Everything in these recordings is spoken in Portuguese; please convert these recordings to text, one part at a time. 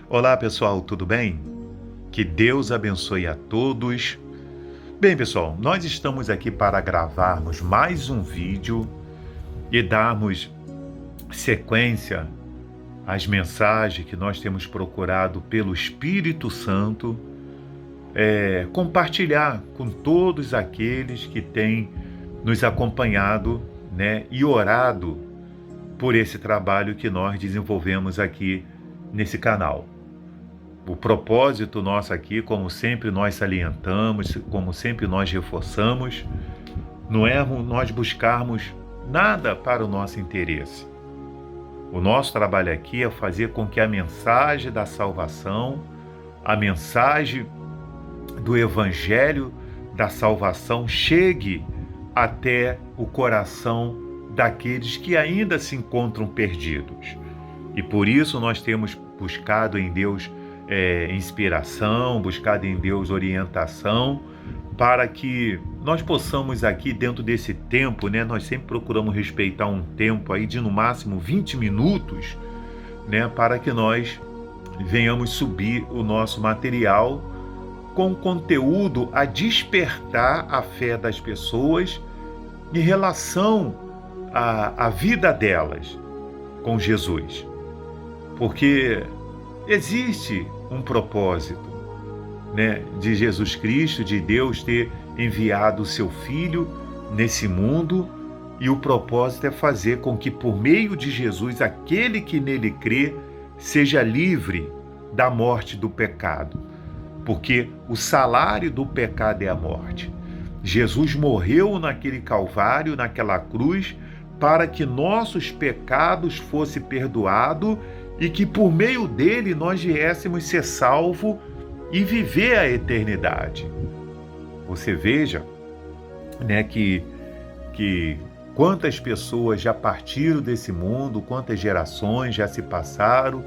Olá pessoal, tudo bem? Que Deus abençoe a todos. Bem pessoal, nós estamos aqui para gravarmos mais um vídeo e darmos sequência às mensagens que nós temos procurado pelo Espírito Santo compartilhar com todos aqueles que têm nos acompanhado, né, e orado por esse trabalho que nós desenvolvemos aqui nesse canal. O propósito nosso aqui, como sempre nós salientamos, como sempre nós reforçamos, não é nós buscarmos nada para o nosso interesse. O nosso trabalho aqui é fazer com que a mensagem da salvação, a mensagem do Evangelho da salvação chegue até o coração daqueles que ainda se encontram perdidos. E por isso nós temos buscado em Deus inspiração, buscado em Deus orientação, para que nós possamos aqui dentro desse tempo, né, nós sempre procuramos respeitar um tempo aí de no máximo 20 minutos, né, para que nós venhamos subir o nosso material com conteúdo a despertar a fé das pessoas em relação à vida delas com Jesus. Porque existe um propósito, né, de Jesus Cristo, de Deus ter enviado o seu Filho nesse mundo, e o propósito é fazer com que por meio de Jesus, aquele que nele crê, seja livre da morte do pecado. Porque o salário do pecado é a morte. Jesus morreu naquele Calvário, naquela cruz, para que nossos pecados fossem perdoados e que por meio dele nós viéssemos ser salvos e viver a eternidade. Você veja, né, que quantas pessoas já partiram desse mundo, quantas gerações já se passaram,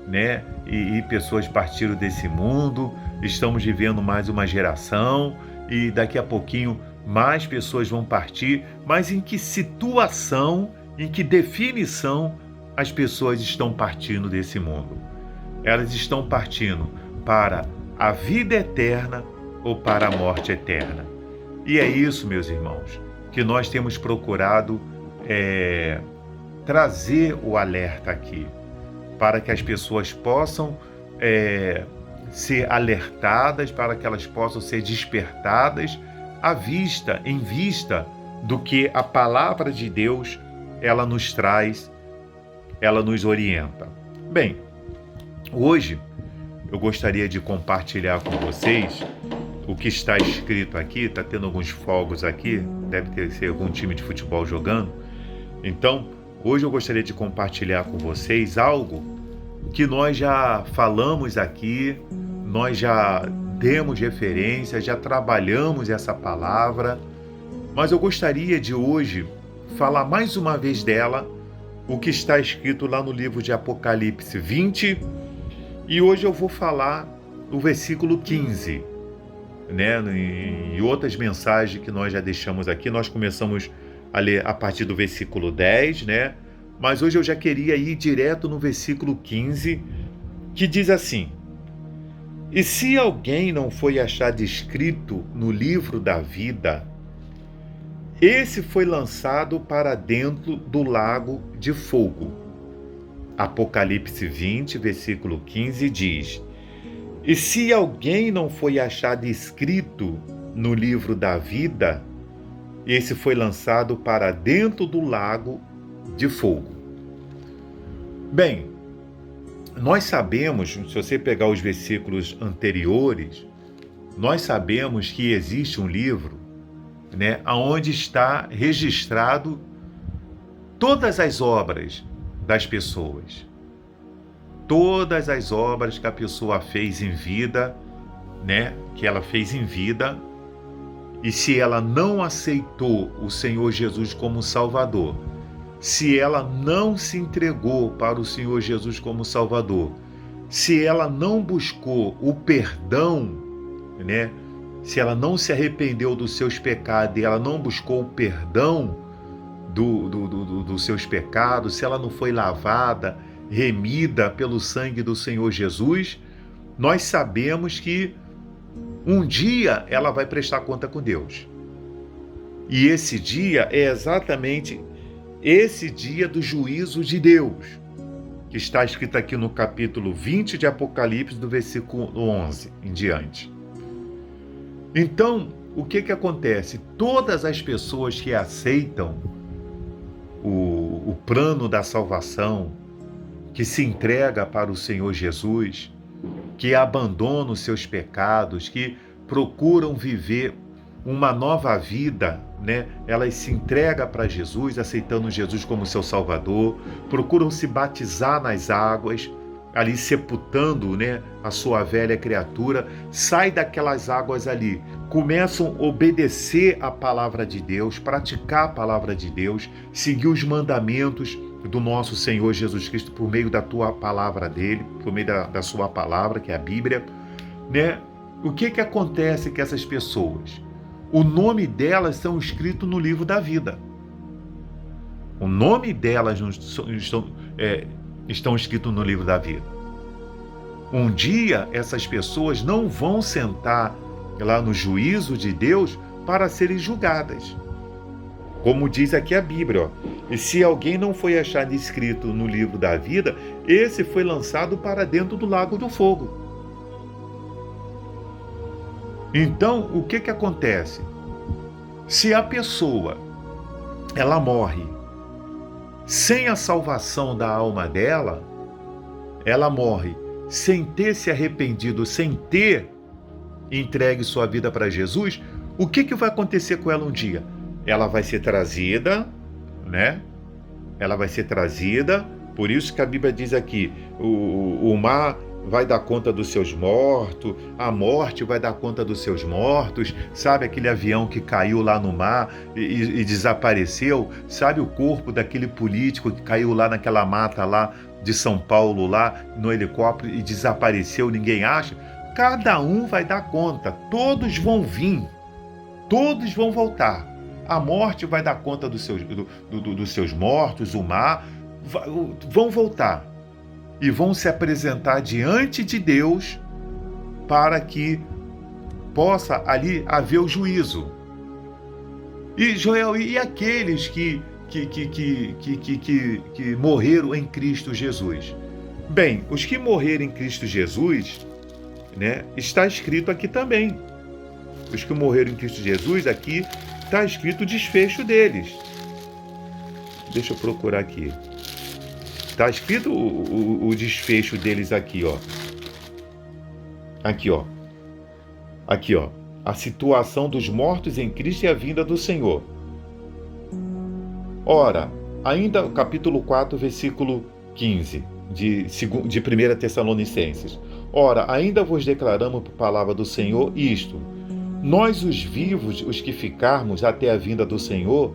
né, e pessoas partiram desse mundo. Estamos vivendo mais uma geração e daqui a pouquinho mais pessoas vão partir, mas em que situação, em que definição as pessoas estão partindo desse mundo? Elas estão partindo para a vida eterna ou para a morte eterna? E é isso, meus irmãos, que nós temos procurado trazer o alerta aqui, para que as pessoas possam ser alertadas, para que elas possam ser despertadas em vista do que a palavra de Deus ela nos traz, ela nos orienta. Bem, hoje eu gostaria de compartilhar com vocês o que está escrito aqui. Está tendo alguns fogos aqui, deve ser algum time de futebol jogando. Então, hoje eu gostaria de compartilhar com vocês algo que nós já falamos aqui, nós já demos referência, já trabalhamos essa palavra, mas eu gostaria de hoje falar mais uma vez dela, o que está escrito lá no livro de Apocalipse 20, e hoje eu vou falar o versículo 15, né? E outras mensagens que nós já deixamos aqui, nós começamos a ler a partir do versículo 10, né? Mas hoje eu já queria ir direto no versículo 15, que diz assim: E se alguém não foi achado escrito no livro da vida, esse foi lançado para dentro do lago de fogo. Apocalipse 20, versículo 15 diz: E se alguém não foi achado escrito no livro da vida, esse foi lançado para dentro do lago de fogo. Bem, nós sabemos, se você pegar os versículos anteriores, nós sabemos que existe um livro, né, onde está registrado todas as obras das pessoas. Todas as obras que a pessoa fez em vida, né, que ela fez em vida, e se ela não aceitou o Senhor Jesus como Salvador, se ela não se entregou para o Senhor Jesus como Salvador, se ela não buscou o perdão, né, se ela não se arrependeu dos seus pecados e ela não buscou o perdão dos seus pecados, se ela não foi lavada remida pelo sangue do Senhor Jesus, nós sabemos que um dia ela vai prestar conta com Deus. E esse dia é exatamente esse dia do juízo de Deus, que está escrito aqui no capítulo 20 de Apocalipse, do versículo 11 em diante. Então, o que acontece? Todas as pessoas que aceitam o plano da salvação, que se entrega para o Senhor Jesus, que abandonam os seus pecados, que procuram viver uma nova vida, né? Elas se entregam para Jesus, aceitando Jesus como seu Salvador, procuram se batizar nas águas, ali sepultando, né, a sua velha criatura, sai daquelas águas ali, começam a obedecer a palavra de Deus, praticar a palavra de Deus, seguir os mandamentos do nosso Senhor Jesus Cristo por meio da tua palavra dele, por meio da sua palavra, que é a Bíblia, né? O que acontece com essas pessoas? O nome delas são escritos no livro da vida. O nome delas estão escritos no livro da vida. Um dia essas pessoas não vão sentar lá no juízo de Deus para serem julgadas. Como diz aqui a Bíblia, ó, e se alguém não foi achado escrito no livro da vida, esse foi lançado para dentro do lago do fogo. Então, o que acontece? Se a pessoa ela morre sem a salvação da alma dela, ela morre sem ter se arrependido, sem ter entregue sua vida para Jesus, o que vai acontecer com ela um dia? Ela vai ser trazida, né? Ela vai ser trazida, por isso que a Bíblia diz aqui, o mar vai dar conta dos seus mortos, a morte vai dar conta dos seus mortos, sabe aquele avião que caiu lá no mar e desapareceu, sabe o corpo daquele político que caiu lá naquela mata lá de São Paulo, lá no helicóptero e desapareceu, ninguém acha? Cada um vai dar conta, todos vão vir, todos vão voltar. A morte vai dar conta dos seus mortos, o mar, vão voltar. E vão se apresentar diante de Deus para que possa ali haver o juízo. E Joel, e aqueles que morreram em Cristo Jesus? Bem, os que morreram em Cristo Jesus, né, está escrito aqui também. Os que morreram em Cristo Jesus, aqui está escrito o desfecho deles. Deixa eu procurar aqui. Está escrito o desfecho deles aqui, ó. Aqui, ó. Aqui, ó. A situação dos mortos em Cristo e a vinda do Senhor. Ora, ainda o capítulo 4, versículo 15, de 1 Tessalonicenses. Ora, ainda vos declaramos por palavra do Senhor isto. Nós, os vivos, os que ficarmos até a vinda do Senhor,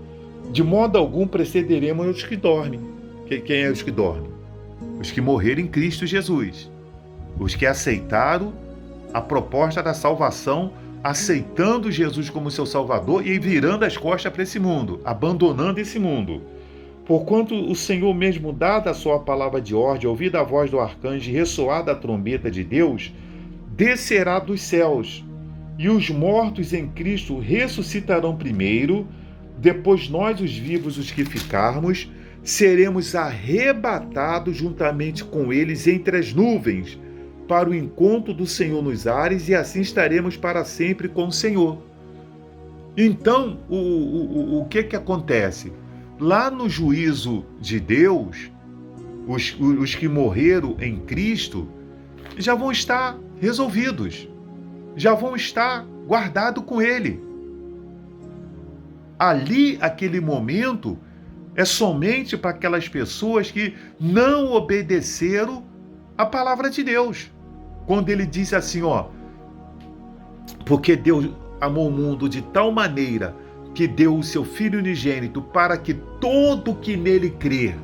de modo algum precederemos os que dormem. Quem é os que dormem? Os que morreram em Cristo Jesus. Os que aceitaram a proposta da salvação, aceitando Jesus como seu Salvador e virando as costas para esse mundo, abandonando esse mundo. Porquanto o Senhor mesmo, dada a sua palavra de ordem, ouvida a voz do arcanjo e ressoada a trombeta de Deus, descerá dos céus, e os mortos em Cristo ressuscitarão primeiro, depois nós, os vivos, os que ficarmos, seremos arrebatados juntamente com eles entre as nuvens, para o encontro do Senhor nos ares, e assim estaremos para sempre com o Senhor. Então, o que acontece? Lá no juízo de Deus, os que morreram em Cristo já vão estar resolvidos, já vão estar guardados com Ele. Ali, aquele momento, é somente para aquelas pessoas que não obedeceram a palavra de Deus. Quando ele diz assim, ó, porque Deus amou o mundo de tal maneira que deu o seu Filho unigênito para que todo que nele crer,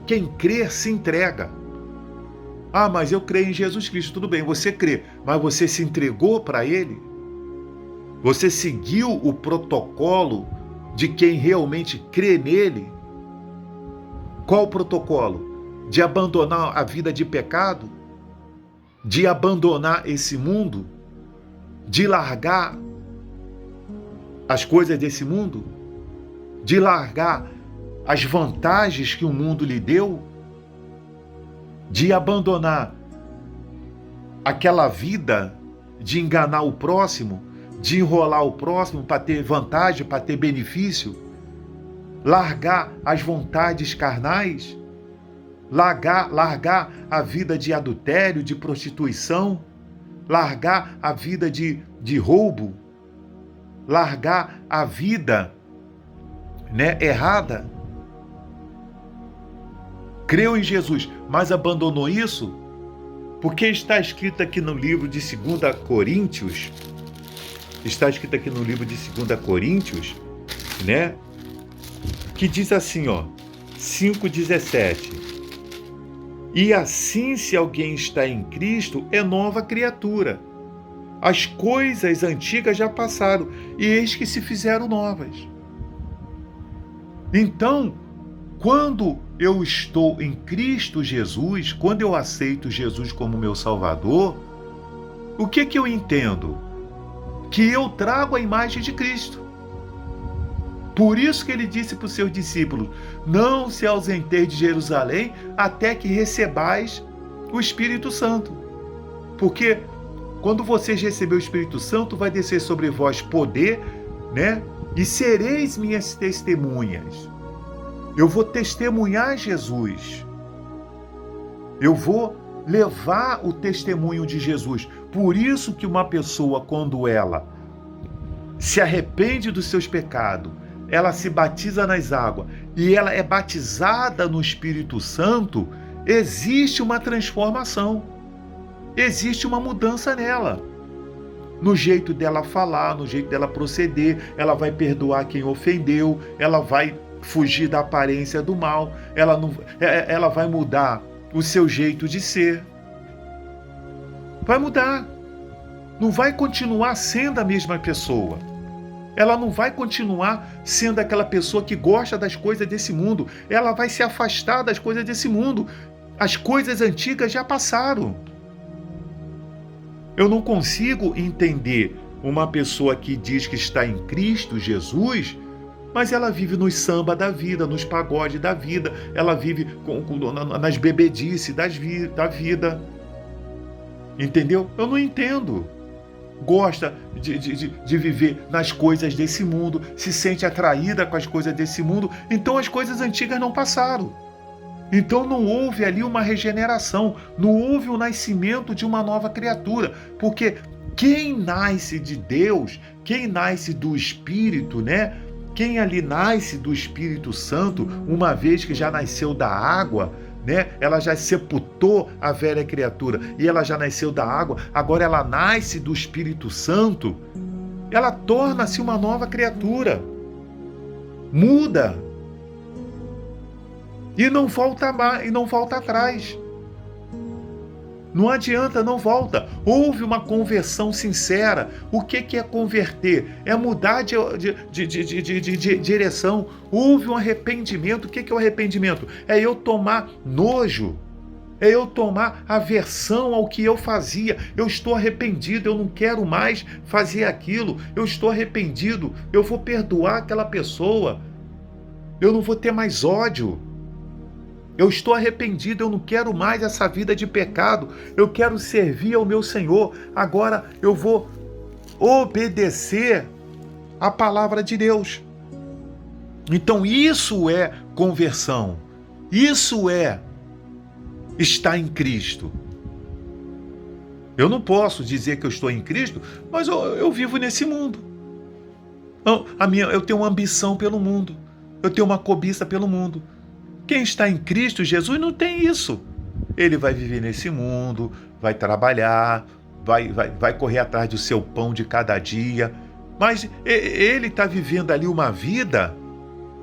quem crer se entrega. Ah, mas eu creio em Jesus Cristo, tudo bem, você crê, mas você se entregou para Ele? Você seguiu o protocolo de quem realmente crê nele? Qual o protocolo? de abandonar a vida de pecado, de abandonar esse mundo, de largar as coisas desse mundo, de largar as vantagens que o mundo lhe deu, de abandonar aquela vida de enganar o próximo, de enrolar o próximo para ter vantagem, para ter benefício, largar as vontades carnais, largar a vida de adultério, de prostituição, largar a vida de roubo, largar a vida, errada. Creu em Jesus, mas abandonou isso, porque está escrito aqui no livro de 2 Coríntios, que diz assim, 5,17. E assim, se alguém está em Cristo, é nova criatura. As coisas antigas já passaram, e eis que se fizeram novas. Então, quando eu estou em Cristo Jesus, quando eu aceito Jesus como meu Salvador, o que eu entendo? Que eu trago a imagem de Cristo. Por isso que ele disse para os seus discípulos: não se ausenteis de Jerusalém até que recebais o Espírito Santo. Porque quando vocês receberem o Espírito Santo, vai descer sobre vós poder, e sereis minhas testemunhas. Eu vou testemunhar Jesus. Eu vou levar o testemunho de Jesus. Por isso que uma pessoa, quando ela se arrepende dos seus pecados, ela se batiza nas águas e ela é batizada no Espírito Santo, existe uma transformação. Existe uma mudança nela. No jeito dela falar, no jeito dela proceder, ela vai perdoar quem ofendeu, ela vai fugir da aparência do mal, ela vai mudar o seu jeito de ser. Vai mudar. Não vai continuar sendo a mesma pessoa. Ela não vai continuar sendo aquela pessoa que gosta das coisas desse mundo. Ela vai se afastar das coisas desse mundo. As coisas antigas já passaram. Eu não consigo entender uma pessoa que diz que está em Cristo Jesus, mas ela vive nos samba da vida, nos pagodes da vida, ela vive nas bebedices da vida. Entendeu? Eu não entendo. Gosta de viver nas coisas desse mundo, se sente atraída com as coisas desse mundo, então as coisas antigas não passaram. Então não houve ali uma regeneração, não houve o nascimento de uma nova criatura, porque quem nasce de Deus, quem nasce do Espírito, quem ali nasce do Espírito Santo, uma vez que já nasceu da água, ela já sepultou a velha criatura e ela já nasceu da água, agora ela nasce do Espírito Santo, ela torna-se uma nova criatura, muda e não volta mais, e não volta atrás. Não adianta, não volta. Houve uma conversão sincera. O que é converter? É mudar de direção. Houve um arrependimento. O que é o arrependimento? É eu tomar nojo. É eu tomar aversão ao que eu fazia. Eu estou arrependido, eu não quero mais fazer aquilo. Eu estou arrependido, eu vou perdoar aquela pessoa. Eu não vou ter mais ódio. Eu estou arrependido, eu não quero mais essa vida de pecado. Eu quero servir ao meu Senhor. Agora eu vou obedecer a palavra de Deus. Então isso é conversão. Isso é estar em Cristo. Eu não posso dizer que eu estou em Cristo, mas eu vivo nesse mundo. Eu tenho uma ambição pelo mundo. Eu tenho uma cobiça pelo mundo. Quem está em Cristo Jesus não tem isso. Ele vai viver nesse mundo, vai trabalhar, vai correr atrás do seu pão de cada dia, mas ele está vivendo ali uma vida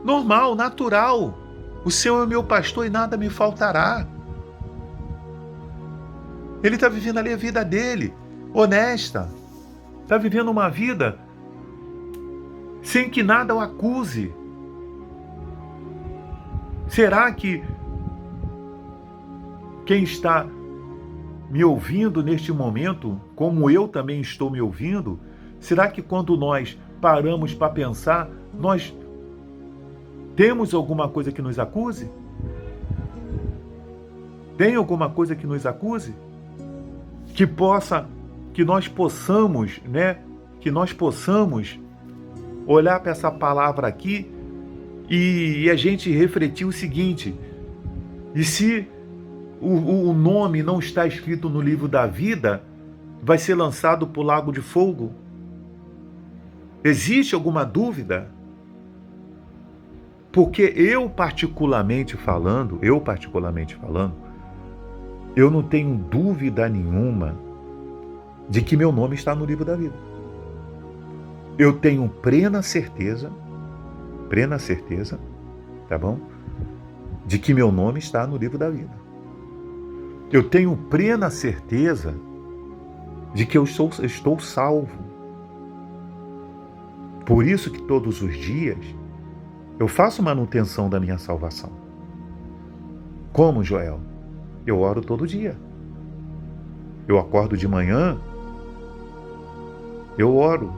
normal, natural. O Senhor é meu pastor e nada me faltará. Ele está vivendo ali a vida dele, honesta. Está vivendo uma vida sem que nada o acuse. Será que quem está me ouvindo neste momento, como eu também estou me ouvindo, será que quando nós paramos para pensar, nós temos alguma coisa que nos acuse? Tem alguma coisa que nos acuse? Que nós possamos, né? Que nós possamos olhar para essa palavra aqui e a gente refletir o seguinte: e se o nome não está escrito no livro da vida, vai ser lançado para o lago de fogo? Existe alguma dúvida? Porque eu particularmente falando, eu não tenho dúvida nenhuma de que meu nome está no livro da vida. Eu tenho plena certeza, tá bom? De que meu nome está no livro da vida. Eu tenho plena certeza de que eu estou salvo. Por isso que todos os dias eu faço manutenção da minha salvação. Como, Joel? Eu oro todo dia. Eu acordo de manhã, eu oro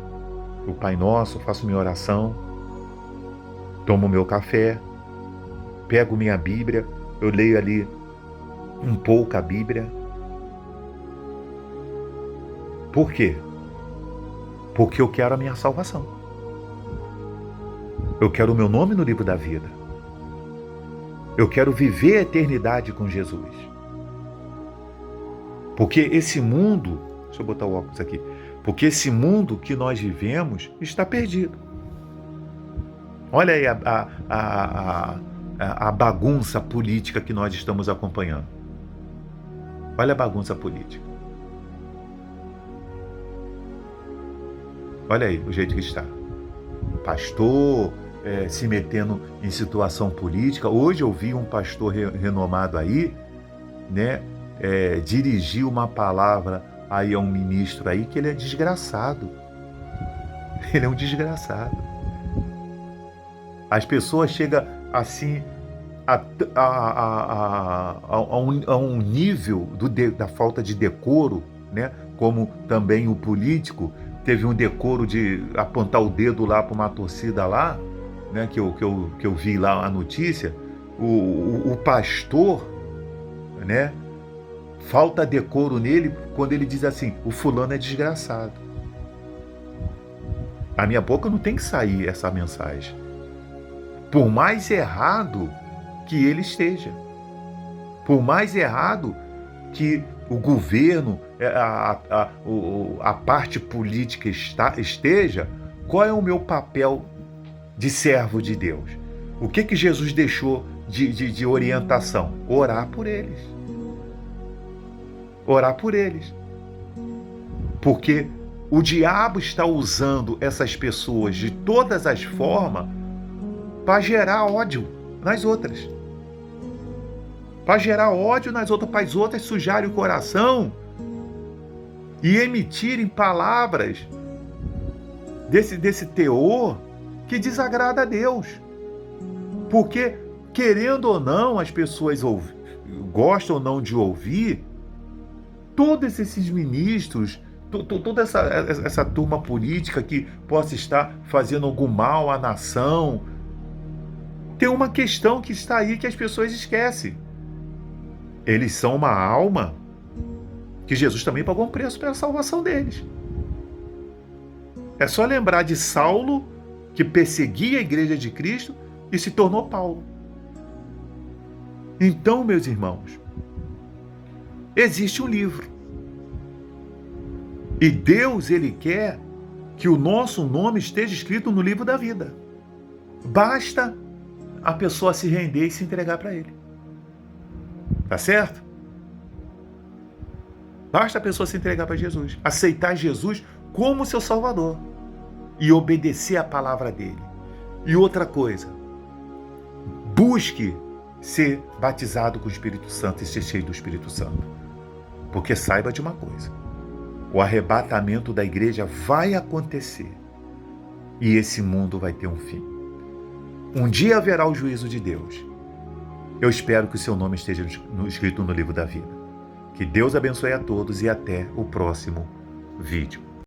o Pai Nosso, faço minha oração, tomo meu café, pego minha Bíblia, eu leio ali um pouco a Bíblia. Por quê? Porque eu quero a minha salvação. Eu quero o meu nome no livro da vida. Eu quero viver a eternidade com Jesus. Porque esse mundo, deixa eu botar o óculos aqui, porque esse mundo que nós vivemos está perdido. Olha aí a bagunça política que nós estamos acompanhando. Olha a bagunça política. Olha aí o jeito que está. Pastor se metendo em situação política. Hoje eu vi um pastor renomado aí, né, dirigir uma palavra aí a um ministro aí que ele é desgraçado. Ele é um desgraçado. As pessoas chegam assim a um nível da falta de decoro, né? Como também o político teve um decoro de apontar o dedo lá para uma torcida lá, né? Que eu vi lá a notícia. O pastor, né? Falta decoro nele quando ele diz assim: o fulano é desgraçado. A minha boca não tem que sair essa mensagem. Por mais errado que ele esteja, por mais errado que o governo, a parte política esteja, qual é o meu papel de servo de Deus? O que Jesus deixou de orientação? Orar por eles. Orar por eles. Porque o diabo está usando essas pessoas de todas as formas para gerar ódio nas outras. Para gerar ódio nas outras, para as outras sujarem o coração e emitirem palavras desse teor que desagrada a Deus. Porque, querendo ou não, as pessoas gostam ou não de ouvir, todos esses ministros, toda essa turma política que possa estar fazendo algum mal à nação, tem uma questão que está aí que as pessoas esquecem. Eles são uma alma que Jesus também pagou um preço pela salvação deles. É só lembrar de Saulo, que perseguia a igreja de Cristo e se tornou Paulo. Então, meus irmãos, existe um livro. E Deus, Ele quer que o nosso nome esteja escrito no livro da vida. Basta a pessoa se render e se entregar para Ele. Tá certo? Basta a pessoa se entregar para Jesus. Aceitar Jesus como seu Salvador. E obedecer a palavra dele. E outra coisa, busque ser batizado com o Espírito Santo e ser cheio do Espírito Santo. Porque saiba de uma coisa: o arrebatamento da igreja vai acontecer. E esse mundo vai ter um fim. Um dia haverá o juízo de Deus. Eu espero que o seu nome esteja escrito no livro da vida. Que Deus abençoe a todos e até o próximo vídeo.